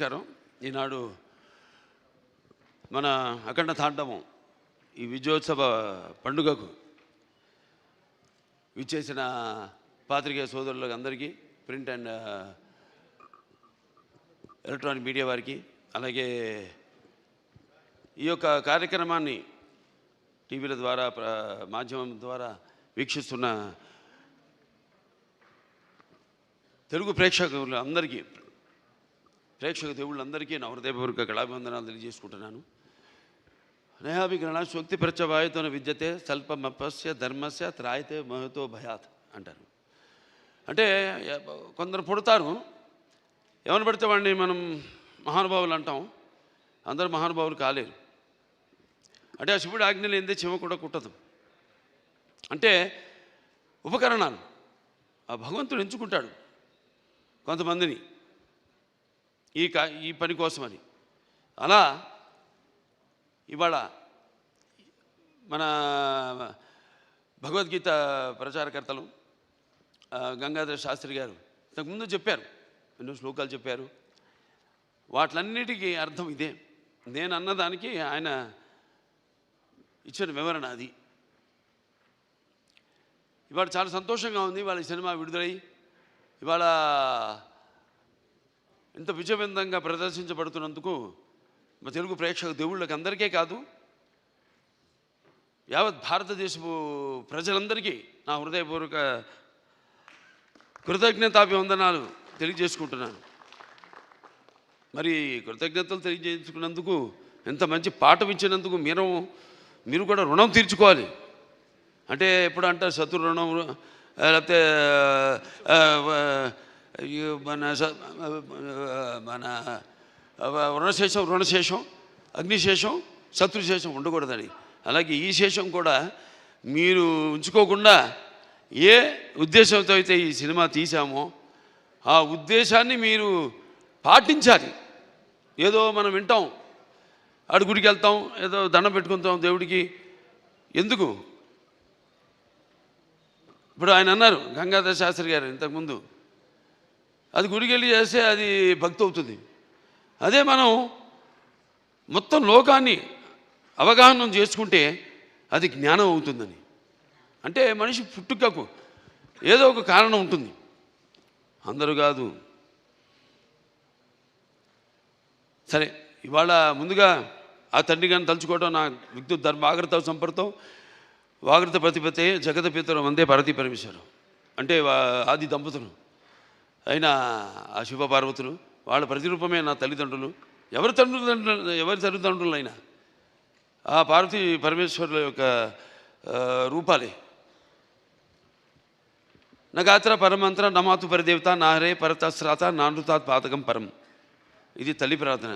నమస్కారం. ఈనాడు మన అఖండ తాండవం ఈ విజయోత్సవ పండుగకు విచ్చేసిన పాత్రికేయ సోదరులకు అందరికీ, ప్రింట్ అండ్ ఎలక్ట్రానిక్ మీడియా వారికి, అలాగే ఈ యొక్క కార్యక్రమాన్ని టీవీల ద్వారా మాధ్యమం ద్వారా వీక్షిస్తున్న తెలుగు ప్రేక్షకులందరికీ, ప్రేక్షక దేవుళ్ళందరికీ నా హృదయపూర్వక కళాభివందనాలు తెలియజేసుకుంటున్నాను. నయాభిగ్రహణ శక్తి ప్రత్యవాయుతో విద్యతే స్వల్పమపస్య ధర్మస్య త్రాయతే మహతో భయాత్ అంటారు. అంటే కొందరు పుడతారు, ఎవరిని పడితే వాడిని మనం మహానుభావులు అంటాం. అందరూ మహానుభావులు కాలేరు. అంటే ఆ శివుడు ఆజ్ఞ లేనిదే చెవ కూడా కుట్టదు. అంటే ఉపకరణాలు ఆ భగవంతుడు ఎంచుకుంటాడు కొంతమందిని ఈ పని కోసమని. అలా ఇవాళ మన భగవద్గీత ప్రచారకర్తలు గంగాధర శాస్త్రి గారు ఇంతకుముందు చెప్పారు, ఎన్నో శ్లోకాలు చెప్పారు. వాటిలన్నిటికీ అర్థం ఇదే. నేను అన్నదానికి ఆయన ఇచ్చిన వివరణ అది. ఇవాళ చాలా సంతోషంగా ఉంది. ఇవాళ ఈ సినిమా విడుదలై ఇవాళ ఇంత విజయవంతంగా ప్రదర్శించబడుతున్నందుకు మా తెలుగు ప్రేక్షక దేవుళ్ళకి అందరికీ కాదు, యావత్ భారతదేశపు ప్రజలందరికీ నా హృదయపూర్వక కృతజ్ఞతాభివందనాలు తెలియజేసుకుంటున్నాను. మరి కృతజ్ఞతలు తెలియజేసుకున్నందుకు, ఎంత మంచి పాఠం ఇచ్చినందుకు మీరు కూడా రుణం తీర్చుకోవాలి. అంటే ఎప్పుడు అంటారు శత్రు రుణం, లేకపోతే మన రుణశేషం అగ్నిశేషం శత్రుశేషం ఉండకూడదని. అలాగే ఈ శేషం కూడా మీరు ఉంచుకోకుండా ఏ ఉద్దేశంతో అయితే ఈ సినిమా తీసామో ఆ ఉద్దేశాన్ని మీరు పాటించాలి. ఏదో మనం వింటాం, గుడికి వెళ్తాం, ఏదో దండం పెట్టుకుంటాం దేవుడికి. ఎందుకు? ఇప్పుడు ఆయన అన్నారు గంగాధర శాస్త్రి గారు ఇంతకుముందు, అది గుడికి వెళ్ళి చేస్తే అది భక్తి అవుతుంది. అదే మనం మొత్తం లోకాన్ని అవగాహన చేసుకుంటే అది జ్ఞానం అవుతుందని. అంటే మనిషి పుట్టుకకు ఏదో ఒక కారణం ఉంటుంది, అందరూ కాదు. సరే, ఇవాళ ముందుగా ఆ తండ్రి గారిని తలుచుకోవడం నా విద్యుత్ ధర్మ ఆగ్రత సంపర్తం వాగ్రత ప్రతిపతే జగత పితరం వందే భారతీ పరమేశ్వరం. అంటే ఆది దంపతులు అయిన ఆ శివపార్వతులు, వాళ్ళ ప్రతిరూపమే నా తల్లిదండ్రులు. ఎవరి తల్లిదండ్రులైనా ఆ పార్వతీ పరమేశ్వరుల యొక్క రూపాలే. నగాత్ర పరమంత్ర నమాతు పరిదేవత నాహరే పరతశ్రాత నానృతాత్ పాతకం పరం. ఇది తల్లి ప్రార్థన.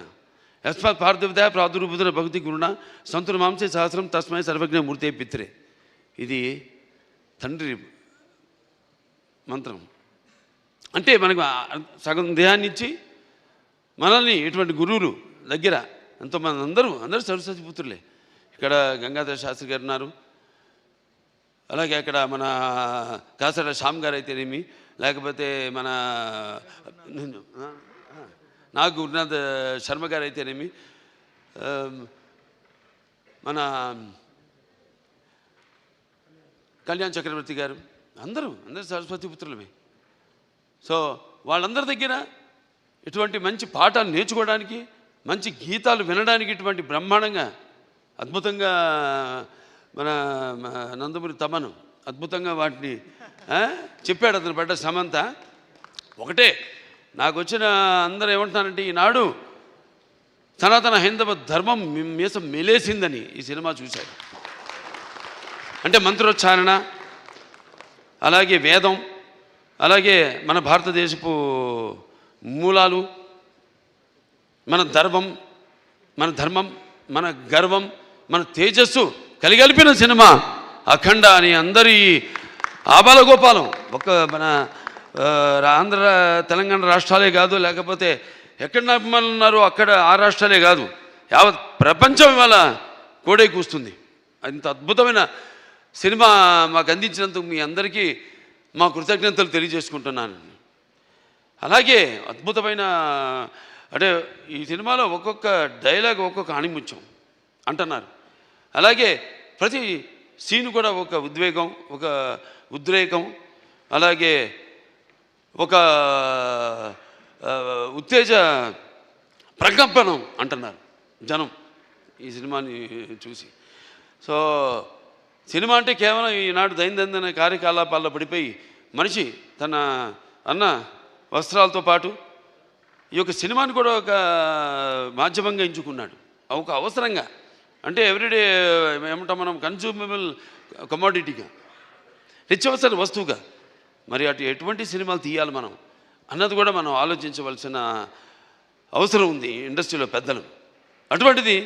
యస్మాత్ పార్థివత ప్రాదుర్భూతుల భక్తి గురుణ సంతుల మాంసే సహస్రం తస్మై సర్వజ్ఞ మూర్తే పిత్రే. ఇది తండ్రి మంత్రం. అంటే మనకు సగం దేహాన్ని ఇచ్చి మనల్ని ఇటువంటి గురువులు దగ్గర ఎంతోమంది, అందరూ సరస్వతి పుత్రులే. ఇక్కడ గంగాధర శాస్త్రి గారు ఉన్నారు, అలాగే అక్కడ మన కాసర శ్యామ్ గారు అయితేనేమి, లేకపోతే మన నాగ్ గురునాథ్ శర్మ గారు అయితేనేమి, మన కళ్యాణ్ చక్రవర్తి గారు, అందరూ సరస్వతి పుత్రులమే. సో వాళ్ళందరి దగ్గర ఇటువంటి మంచి పాఠాలు నేర్చుకోవడానికి, మంచి గీతాలు వినడానికి ఇటువంటి బ్రహ్మాండంగా అద్భుతంగా మన నందమూరి తమను అద్భుతంగా వాటిని చెప్పాడు. అతను పడ్డ సమంత ఒకటే. నాకు వచ్చిన అందరూ ఏమంటున్నారంటే, ఈనాడు సనాతన హైందవ ధర్మం మీసం మెలేసిందని ఈ సినిమా చూశారు. అంటే మంత్రోచ్చారణ, అలాగే వేదం, అలాగే మన భారతదేశపు మూలాలు, మన ధర్మం, మన గర్వం, మన తేజస్సు కలిగలిపిన సినిమా అఖండ అని అందరి ఆబాలగోపాలం. ఒక మన ఆంధ్ర తెలంగాణ రాష్ట్రాలే కాదు, లేకపోతే ఎక్కడ అభిమానులు ఉన్నారో అక్కడ ఆ రాష్ట్రాలే కాదు, యావత్ ప్రపంచం ఇవాళ కోడే కూస్తుంది. అంత అద్భుతమైన సినిమా మాకు అందించినందుకు మీ అందరికీ మా కృతజ్ఞతలు తెలియజేసుకుంటున్నాను. అలాగే అద్భుతమైన అంటే ఈ సినిమాలో ఒక్కొక్క డైలాగ్ ఒక్కొక్క ఆణిముత్యం అంటున్నారు. అలాగే ప్రతి సీన్ కూడా ఒక ఉద్వేగం, ఒక ఉద్రేకం, అలాగే ఒక ఉత్తేజ ప్రకంపనం అంటున్నారు జనం ఈ సినిమాని చూసి. సో సినిమా అంటే కేవలం ఈనాడు దైనందిన కార్యకలాపాల్లో పడిపోయి మనిషి తన అన్న వస్త్రాలతో పాటు ఈ యొక్క సినిమాని కూడా ఒక మాధ్యమంగా ఎంచుకున్నాడు, ఒక అవసరంగా. అంటే ఎవ్రీడే ఏమంటాం మనం, కన్జ్యూమబుల్ కమోడిటీగా, నిత్యావసర వస్తువుగా. మరి ఎటువంటి సినిమాలు తీయాలి మనం అన్నది కూడా మనం ఆలోచించవలసిన అవసరం ఉంది ఇండస్ట్రీలో పెద్దలు. అటువంటిది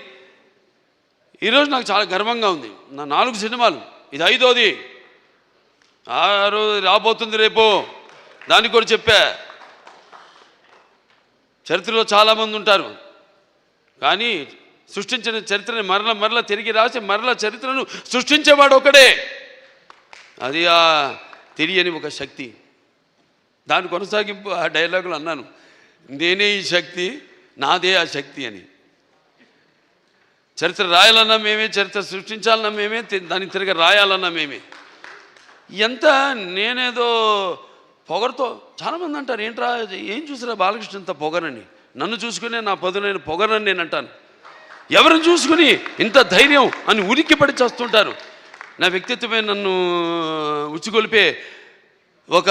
ఈరోజు నాకు చాలా గర్వంగా ఉంది. నా 4 సినిమాలు, ఇది 5వది, 6 రాబోతుంది రేపు. దానికి కూడా చెప్పా, చరిత్రలో చాలామంది ఉంటారు, కానీ సృష్టించిన చరిత్రని మరల తిరిగి రాసి మరల చరిత్రను సృష్టించేవాడు ఒకడే. అది ఆ తెలియని ఒక శక్తి. దాని కొనసాగింపు ఆ డైలాగులు అన్నాను, నేనే ఈ శక్తి, నాదే ఆ శక్తి అని. చరిత్ర రాయాలన్నా మేమే, చరిత్ర సృష్టించాలన్నా మేమే, దానికి తిరిగి రాయాలన్నా మేమే. ఎంత నేనేదో పొగరుతో, చాలామంది అంటారు, ఏంట్రా ఏం చూసిరా బాలకృష్ణ ఇంత పొగరని. నన్ను చూసుకునే నా పదునైన పొగరని నేను అంటాను. ఎవరిని చూసుకుని ఇంత ధైర్యం అని ఉనికి పడి చేస్తుంటారు. నా వ్యక్తిత్వమే నన్ను ఉచ్చిగొలిపే ఒక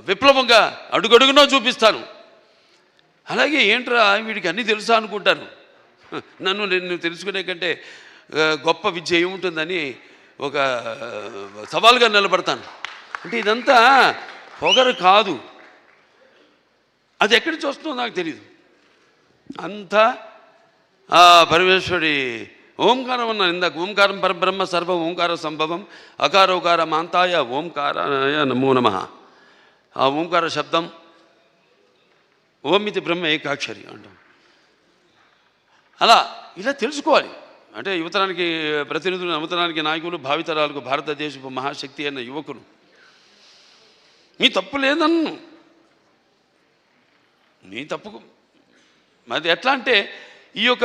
విప్లవంగా అడుగడుగునో చూపిస్తాను. అలాగే ఏంట్రా వీడికి అన్నీ తెలుసా అనుకుంటారు. నన్ను తెలుసుకునే కంటే గొప్ప విద్య ఏముంటుందని ఒక సవాల్గా నిలబడతాను. అంటే ఇదంతా పొగరు కాదు, అది ఎక్కడి నుంచి వస్తుందో నాకు తెలియదు. అంతా ఆ పరమేశ్వరుడి ఓంకారం అన్నాను ఇందాక. ఓంకారం పరబ్రహ్మ సర్వ ఓంకార సంభవం అకారోకార మాంతాయ ఓంకారాయ నమో నమః. ఆ ఓంకార శబ్దం ఓమితి బ్రహ్మ ఏకాక్షరి అంటాం. అలా ఇలా తెలుసుకోవాలి. అంటే యువతరానికి ప్రతినిధులు, నవతరానికి నాయకులు, భావితరాలకు భారతదేశపు మహాశక్తి అయిన యువకులు. నీ తప్పు లేదన్ను, నీ తప్పుకు అది ఎట్లా అంటే ఈ యొక్క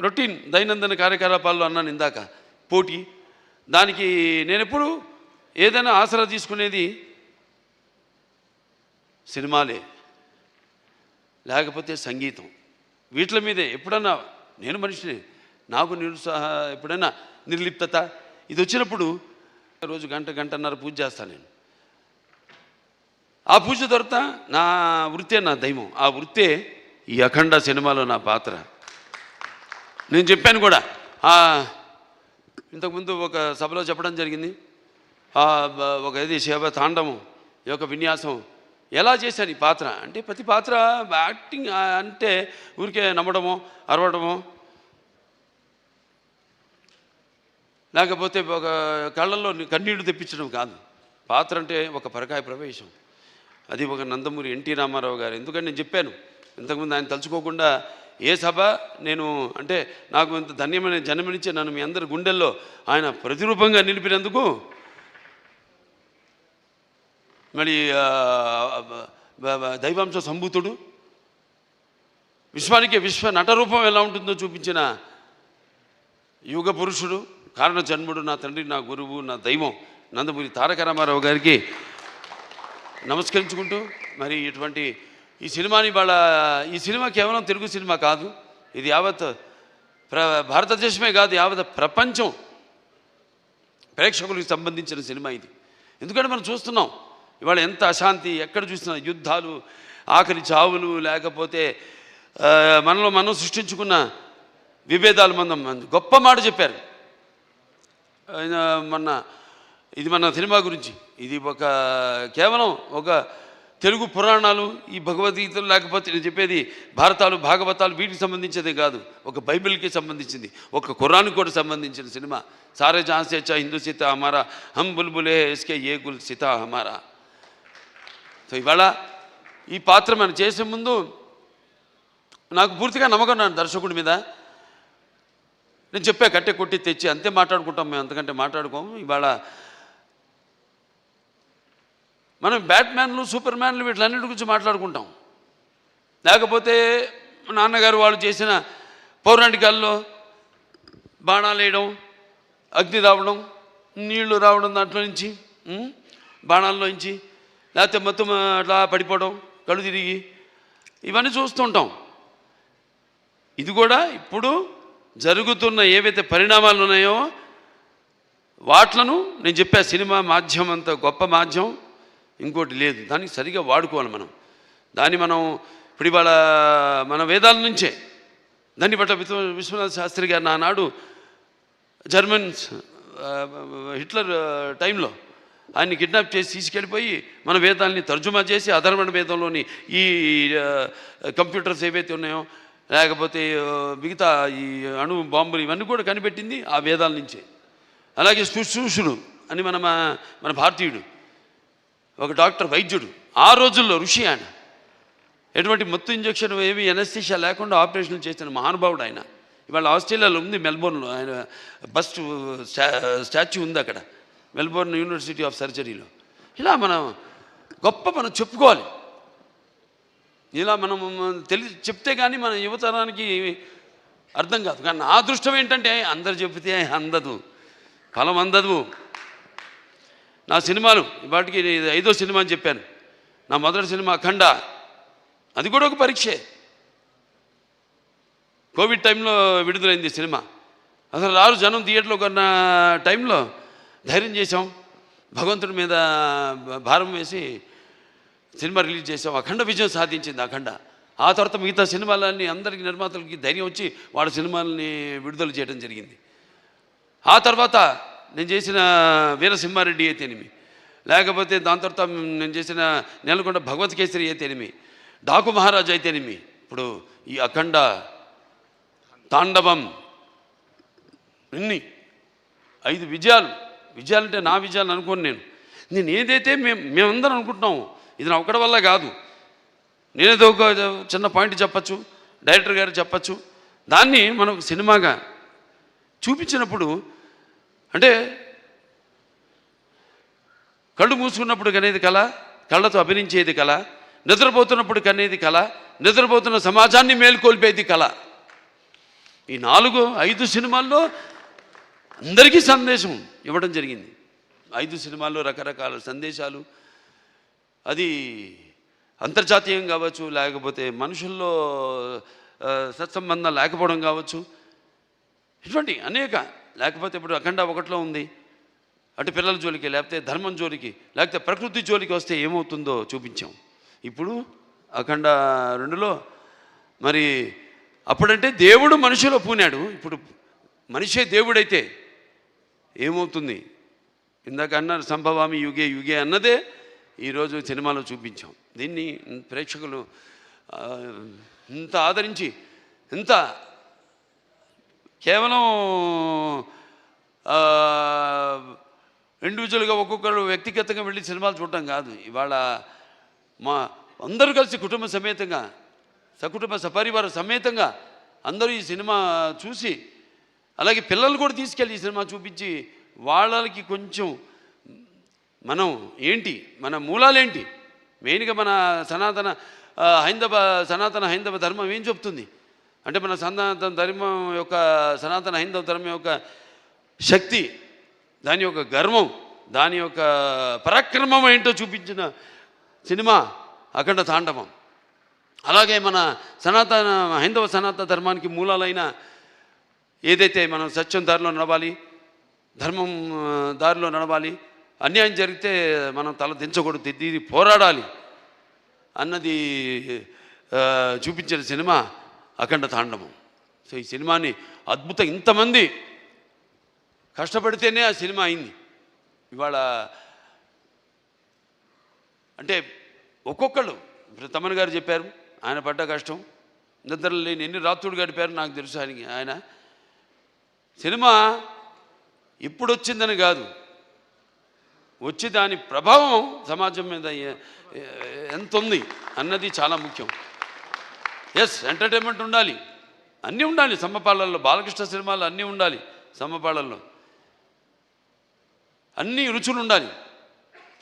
రొటీన్ దైనందిన కార్యకలాపాల్లో అన్నాను ఇందాక, పోటీ. దానికి నేను ఎప్పుడు ఏదైనా ఆసరా తీసుకునేది సినిమాలే, లేకపోతే సంగీతం. వీటి మీదే ఎప్పుడన్నా నేను మనిషిని, నాకు ఎప్పుడైనా నిర్లిప్తత ఇది వచ్చినప్పుడు రోజు గంటన్నర పూజ చేస్తాను నేను. ఆ పూజ తర్వాత నా వృత్తే నా దైవం. ఆ వృత్తే ఈ అఖండ సినిమాలో నా పాత్ర. నేను చెప్పాను కూడా, ఇంతకుముందు ఒక సభలో చెప్పడం జరిగింది. ఒక ఇది శివ తాండవం ఈ యొక్క విన్యాసం ఎలా చేశాను ఈ పాత్ర అంటే, ప్రతి పాత్ర యాక్టింగ్ అంటే ఊరికే నమ్మడమో అరవడమో, లేకపోతే ఒక కళ్ళల్లో కన్నీళ్లు తెప్పించడం కాదు. పాత్ర అంటే ఒక పరకాయ ప్రవేశం. అది ఒక నందమూరి ఎన్టీ రామారావు గారు. ఎందుకంటే నేను చెప్పాను ఇంతకుముందు, ఆయన తలుచుకోకుండా ఏ సభ నేను అంటే నాకు ఇంత ధన్యమైన జన్మనిచ్చే నన్ను మీ అందరి గుండెల్లో ఆయన ప్రతిరూపంగా నిలిపినందుకు, మరి దైవాంశ సంభూతుడు, విశ్వానికి విశ్వ నటరూపం ఎలా ఉంటుందో చూపించిన యుగ పురుషుడు, కారణ జన్ముడు, నా తండ్రి, నా గురువు, నా దైవం నందమూరి తారక రామారావు గారికి నమస్కరించుకుంటూ, మరి ఇటువంటి ఈ సినిమాని ఈ సినిమా కేవలం తెలుగు సినిమా కాదు, ఇది యావత్ భారతదేశమే కాదు, యావత్ ప్రపంచం ప్రేక్షకులకు సంబంధించిన సినిమా ఇది. ఎందుకంటే మనం చూస్తున్నాం ఇవాళ ఎంత అశాంతి, ఎక్కడ చూసినా యుద్ధాలు, ఆకలి చావులు, లేకపోతే మనలో మనం సృష్టించుకున్న విభేదాలు. గొప్ప మాట చెప్పారు ఇది మన సినిమా గురించి. ఇది కేవలం ఒక తెలుగు పురాణాలు, ఈ భగవద్గీతలు, లేకపోతే నేను చెప్పేది భారతాలు, భాగవతాలు, వీటికి సంబంధించేదే కాదు, ఒక బైబిల్కి సంబంధించింది, ఒక ఖురాన్కి కూడా సంబంధించిన సినిమా. సారే జహాన్ సే అచ్చా హిందూ సీతా హమారా, హమ్ బుల్బులే ఇస్కే ఏ గుల్ సీతా హమారా. సో ఇవాళ ఈ పాత్ర మనం చేసే ముందు నాకు పూర్తిగా నమ్మకం నా దర్శకుడి మీద. నేను చెప్పా, కట్టె కొట్టి తెచ్చి అంతే మాట్లాడుకుంటాం మేము, అంతకంటే మాట్లాడుకోము. ఇవాళ మనం బ్యాట్మ్యాన్లు, సూపర్ మ్యాన్లు, వీటిలన్నిటి గురించి మాట్లాడుకుంటాం. లేకపోతే నాన్నగారు వాళ్ళు చేసిన పౌరాణికాల్లో బాణాలు వేయడం, అగ్ని రావడం, నీళ్లు రావడం దాంట్లో నుంచి, బాణాల్లో నుంచి, లేకపోతే మొత్తం అట్లా పడిపోవడం, కళ్ళు తిరిగి, ఇవన్నీ చూస్తుంటాం. ఇది కూడా ఇప్పుడు జరుగుతున్న ఏవైతే పరిణామాలు ఉన్నాయో వాట్లను నేను చెప్పా. సినిమా మాధ్యమం అంత గొప్ప మాధ్యమం ఇంకోటి లేదు. దానికి సరిగా వాడుకోవాలి మనం. దాన్ని మనం ఇప్పుడు ఇవాళ మన వేదాల నుంచే దాన్ని బట్ట విశ్వనాథ శాస్త్రి గారు నానాడు జర్మన్స్ హిట్లర్ టైంలో ఆయన్ని కిడ్నాప్ చేసి తీసుకెళ్ళిపోయి మన వేదాలని తర్జుమా చేసి అధర్వణ వేదంలోని ఈ కంప్యూటర్స్ ఏవైతే ఉన్నాయో, లేకపోతే మిగతా ఈ అణు బాంబులు ఇవన్నీ కూడా కనిపెట్టింది ఆ వేదాల నుంచే. అలాగే శుశ్రూషుడు అని మన భారతీయుడు ఒక డాక్టర్, వైద్యుడు, ఆ రోజుల్లో ఋషి ఆయన. ఎటువంటి మత్తు ఇంజక్షన్ ఏవి ఎనస్థీషియా లేకుండా ఆపరేషన్లు చేసిన మహానుభావుడు ఆయన. ఇవాళ ఆస్ట్రేలియాలో ఉంది, మెల్బోర్న్లో ఆయన బస్ట్ స్టాచ్యూ ఉంది అక్కడ, మెల్బోర్న్ యూనివర్సిటీ ఆఫ్ సర్జరీలో. ఇలా మనం చెప్పుకోవాలి. ఇలా మనం చెప్తే కానీ మన యువతరానికి అర్థం కాదు. కానీ నా అదృష్టం ఏంటంటే అందరు చెప్తే అందదు, ఫలం అందదు. నా సినిమాలు వాటికి 5వ సినిమా అని చెప్పాను. నా మొదటి సినిమా అఖండ, అది కూడా ఒక పరీక్షే. కోవిడ్ టైంలో విడుదలైంది సినిమా. అసలు రారు జనం థియేటర్లో కొన్న టైంలో ధైర్యం చేసాం, భగవంతుడి మీద భారం వేసి సినిమా రిలీజ్ చేసాం. అఖండ విజయం సాధించింది అఖండ. ఆ తర్వాత మిగతా సినిమాలన్నీ అందరికీ నిర్మాతలకి ధైర్యం వచ్చి వాళ్ళ సినిమాలని విడుదల చేయడం జరిగింది. ఆ తర్వాత నేను చేసిన వీరసింహారెడ్డి అయితేనేమి, లేకపోతే దాని తర్వాత నేను చేసిన నెలకొండ భగవత్ కేసరి అయితేనేమి, డాకు మహారాజ్ అయితేనేమి, ఇప్పుడు ఈ అఖండ, తాండవం, ఇన్ని 5 విజయాలంటే నా విజయాలు అనుకోను. నేను ఏదైతే మేమందరం అనుకుంటున్నాము ఇది నా ఒక్కడి వల్ల కాదు. నేనేదో ఒక చిన్న పాయింట్ చెప్పచ్చు, డైరెక్టర్ గారు చెప్పచ్చు, దాన్ని మనం సినిమాగా చూపించినప్పుడు అంటే కళ్ళు మూసుకున్నప్పుడు కనేది కళ, కళ్ళతో అభినయించేది కళ, నిద్రపోతున్నప్పుడు కనేది కళ, నిద్రపోతున్న సమాజాన్ని మేల్కొల్పేది కళ. ఈ 4-5 సినిమాల్లో అందరికీ సందేశం ఇవ్వడం జరిగింది. 5 సినిమాల్లో రకరకాల సందేశాలు, అది అంతర్జాతీయం కావచ్చు, లేకపోతే మనుషుల్లో సత్సంబంధం లేకపోవడం కావచ్చు, ఇటువంటి అనేక. లేకపోతే ఇప్పుడు అఖండ 1లో ఉంది, అటు పిల్లల జోలికి, లేకపోతే ధర్మం జోలికి, లేకపోతే ప్రకృతి జోలికి వస్తే ఏమవుతుందో చూపించాం. ఇప్పుడు అఖండ 2లో మరి అప్పుడంటే దేవుడు మనిషిలో పూనాడు, ఇప్పుడు మనిషే దేవుడైతే ఏమవుతుంది? ఇందాక అన్నారు సంభవామి యుగే యుగే అన్నదే ఈరోజు సినిమాలో చూపించాం. దీన్ని ప్రేక్షకులు ఇంత ఆదరించి, ఇంత కేవలం ఇండివిజువల్గా ఒక్కొక్కరు వ్యక్తిగతంగా వెళ్ళి సినిమాలు చూడటం కాదు. ఇవాళ మా అందరూ కలిసి కుటుంబ సమేతంగా, సకుటుంబ సపరివార సమేతంగా అందరూ ఈ సినిమా చూసి, అలాగే పిల్లలు కూడా తీసుకెళ్ళి ఈ సినిమా చూపించి వాళ్ళకి కొంచెం మనం ఏంటి, మన మూలాలేంటి, మెయిన్గా మన సనాతన హైందవ ధర్మం ఏం చెప్తుంది అంటే, మన సనాతన ధర్మం యొక్క, సనాతన హైందవ ధర్మం యొక్క శక్తి, దాని యొక్క గర్వం, దాని యొక్క పరాక్రమం ఏంటో చూపించిన సినిమా అఖండ తాండవం. అలాగే మన హైందవ సనాతన ధర్మానికి మూలాలైన ఏదైతే మనం సత్యం దారిలో నడవాలి, ధర్మం దారిలో నడవాలి, అన్యాయం జరిగితే మనం తల దించకూడదు, తిరిగి పోరాడాలి అన్నది చూపించిన సినిమా అఖండ తాండవం. సో ఈ సినిమాని అద్భుతం, ఇంతమంది కష్టపడితేనే ఆ సినిమా అయింది. ఇవాళ అంటే ఒక్కొక్కళ్ళు, ఇప్పుడు తమన్ గారు చెప్పారు, ఆయన పడ్డ కష్టం, నిద్ర లేని ఎన్ని రాత్రులు గడిపారు నాకు తెలుసు. ఆయన సినిమా ఇప్పుడు వచ్చిందని కాదు, వచ్చి దాని ప్రభావం సమాజం మీద ఎంత ఉంది అన్నది చాలా ముఖ్యం. ఎస్, ఎంటర్టైన్మెంట్ ఉండాలి, అన్నీ ఉండాలి. సమపాళల్లో బాలకృష్ణ సినిమాలు అన్నీ ఉండాలి, సమపాళల్లో అన్ని రుచులు ఉండాలి.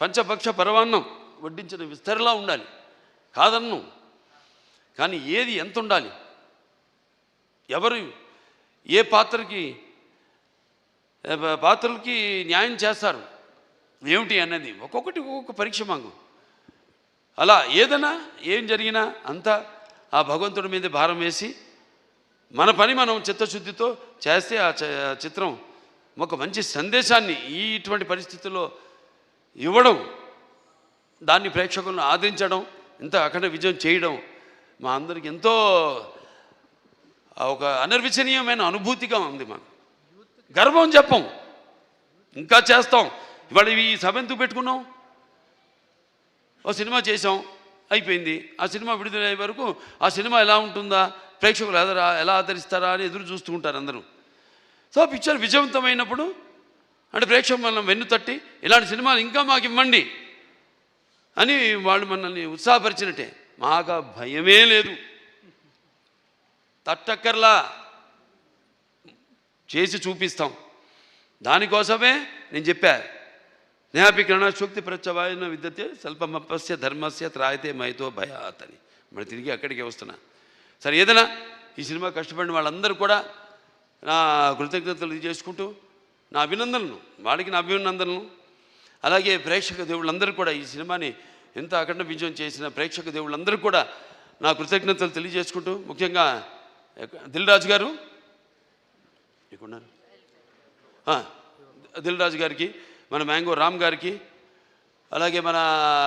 పంచపక్ష పరవాన్నం వడ్డించిన విస్తరలా ఉండాలి, కాదన్ను. కానీ ఏది ఎంత ఉండాలి, ఎవరు ఏ పాత్రలకి న్యాయం చేస్తారు ఏమిటి అన్నది ఒక్కొక్కటి ఒక్కొక్క పరీక్ష మాకు. అలా ఏదైనా ఏం జరిగినా అంతా ఆ భగవంతుడి మీద భారం వేసి మన పని మనం చిత్తశుద్ధితో చేస్తే ఆ చిత్రం ఒక మంచి సందేశాన్ని ఇటువంటి పరిస్థితుల్లో ఇవ్వడం, దాన్ని ప్రేక్షకులను ఆదరించడం, ఇంత అఖండ విజయం చేయడం మా అందరికి ఎంతో ఒక అనిర్వచనీయమైన అనుభూతిగా ఉంది. మాకు గర్వం చెప్పం, ఇంకా చేస్తాం. ఇవాళ ఈ సభ ఎందుకు పెట్టుకున్నాం? ఓ సినిమా చేసాం, అయిపోయింది. ఆ సినిమా విడుదలయ్యే వరకు ఆ సినిమా ఎలా ఉంటుందా, ప్రేక్షకులు ఎలా ఆదరిస్తారా అని ఎదురు చూస్తూ ఉంటారు అందరూ. సో పిక్చర్ విజయవంతమైనప్పుడు అంటే ప్రేక్షకులు మనం వెన్ను తట్టి ఇలాంటి సినిమాలు ఇంకా మాకు ఇవ్వండి అని వాళ్ళు మనల్ని ఉత్సాహపరిచినట్టే. మాకు భయమే లేదు, తట్టక్కర్లా, చేసి చూపిస్తాం. దానికోసమే నేను చెప్పా, న్యాపికరణ శక్తి ప్రత్యవాయన విద్యతే స్వల్పమపస్య ధర్మస్య త్రాయతే మైతో భయాత్ అని. మరి తిరిగి అక్కడికే వస్తున్నా. సరే, ఏదైనా ఈ సినిమా కష్టపడిన వాళ్ళందరూ కూడా నా కృతజ్ఞతలు చేసుకుంటూ నా అభినందనలు, వాళ్ళకి నా అభినందనలు, అలాగే ప్రేక్షక దేవుళ్ళందరూ కూడా ఈ సినిమాని ఎంత అఖండ విజయం చేసిన ప్రేక్షక దేవుళ్ళందరూ కూడా నా కృతజ్ఞతలు తెలియజేసుకుంటూ, ముఖ్యంగా దిల్ రాజు గారు దిల్ రాజు గారికి, మన మ్యాంగో రామ్ గారికి, అలాగే మన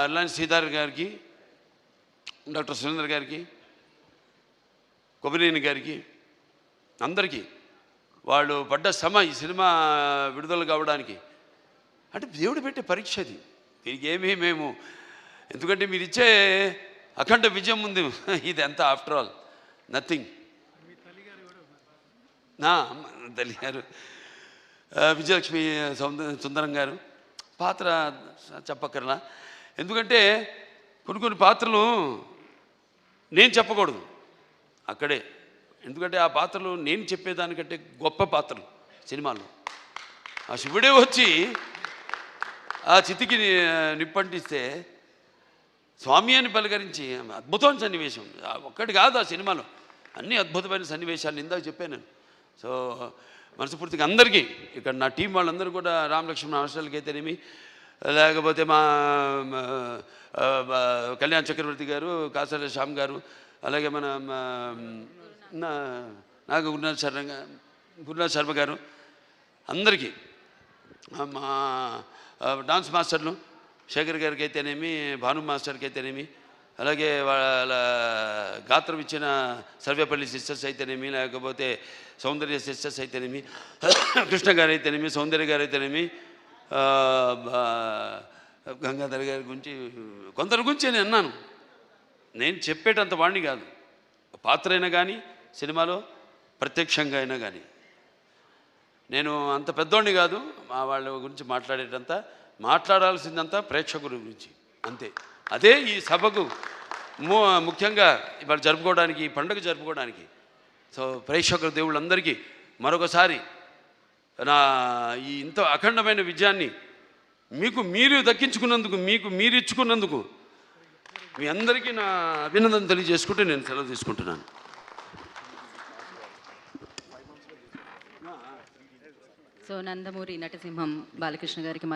రిలయన్స్ శ్రీధర్ గారికి, డాక్టర్ సురేంద్ర గారికి, కొబ్బరినేని గారికి, అందరికీ వాళ్ళు పడ్డ శ్రమ ఈ సినిమా విడుదల కావడానికి అంటే దేవుడు పెట్టే పరీక్ష అది. దీనికి ఏమీ మేము, ఎందుకంటే మీరు ఇచ్చే అఖండ విజయం ఉంది, ఇది ఎంత ఆఫ్టర్ ఆల్ నథింగ్. నా తల్లి గారు విజయలక్ష్మి సుందరం గారు పాత్ర చెప్పక్కర్లా, ఎందుకంటే కొన్ని పాత్రలు నేను చెప్పకూడదు అక్కడే, ఎందుకంటే ఆ పాత్రలు నేను చెప్పేదానికంటే గొప్ప పాత్రలు సినిమాలో. ఆ శివుడే వచ్చి ఆ చితికి నిప్పంటిస్తే స్వామి అని పలకరించి అద్భుతమైన సన్నివేశం ఒక్కటి కాదు ఆ సినిమాలో, అన్ని అద్భుతమైన సన్నివేశాలు ఇందాక చెప్పాను నేను. సో మనస్ఫూర్తిగా అందరికీ ఇక్కడ నా టీం వాళ్ళందరూ కూడా, రామలక్ష్మణ హాస్టల్కి అయితేనేమి, లేకపోతే మా కళ్యాణ్ చక్రవర్తి గారు, కాసర శ్యామ్ గారు, అలాగే మన నాకు గురునాథ్ శర్మ గారు, అందరికీ మా డాన్స్ మాస్టర్లు శేఖర్ గారికి అయితేనేమి, భాను మాస్టర్కి అయితేనేమి, అలాగే వాళ్ళ గాత్రం ఇచ్చిన సర్వేపల్లి సిస్టర్స్ అయితేనేమి, లేకపోతే సౌందర్య సిస్టర్స్ అయితేనేమి, కృష్ణ గారు అయితేనేమి, సౌందర్య గారు అయితేనేమి, గంగాధర్ గారి గురించి కొందరి గురించి నేను అన్నాను. నేను చెప్పేటంత వాడిని కాదు, పాత్ర అయినా కానీ సినిమాలో ప్రత్యక్షంగా అయినా కానీ నేను అంత పెద్దోడిని కాదు. మా వాళ్ళ గురించి మాట్లాడాల్సిందంతా ప్రేక్షకుల గురించి అంతే. అదే ఈ సభకు ముఖ్యంగా ఇవాళ జరుపుకోవడానికి, ఈ పండుగ జరుపుకోవడానికి. సో ప్రేక్షకుల దేవుళ్ళందరికీ మరొకసారి నా ఈ ఇంత అఖండమైన విజయాన్ని మీకు మీరు దక్కించుకున్నందుకు, మీకు మీరు ఇచ్చుకున్నందుకు మీ అందరికీ నా అభినందన తెలియజేసుకుంటూ నేను సెలవు తీసుకుంటున్నాను. సో నందమూరి నటసింహం బాలకృష్ణ గారికి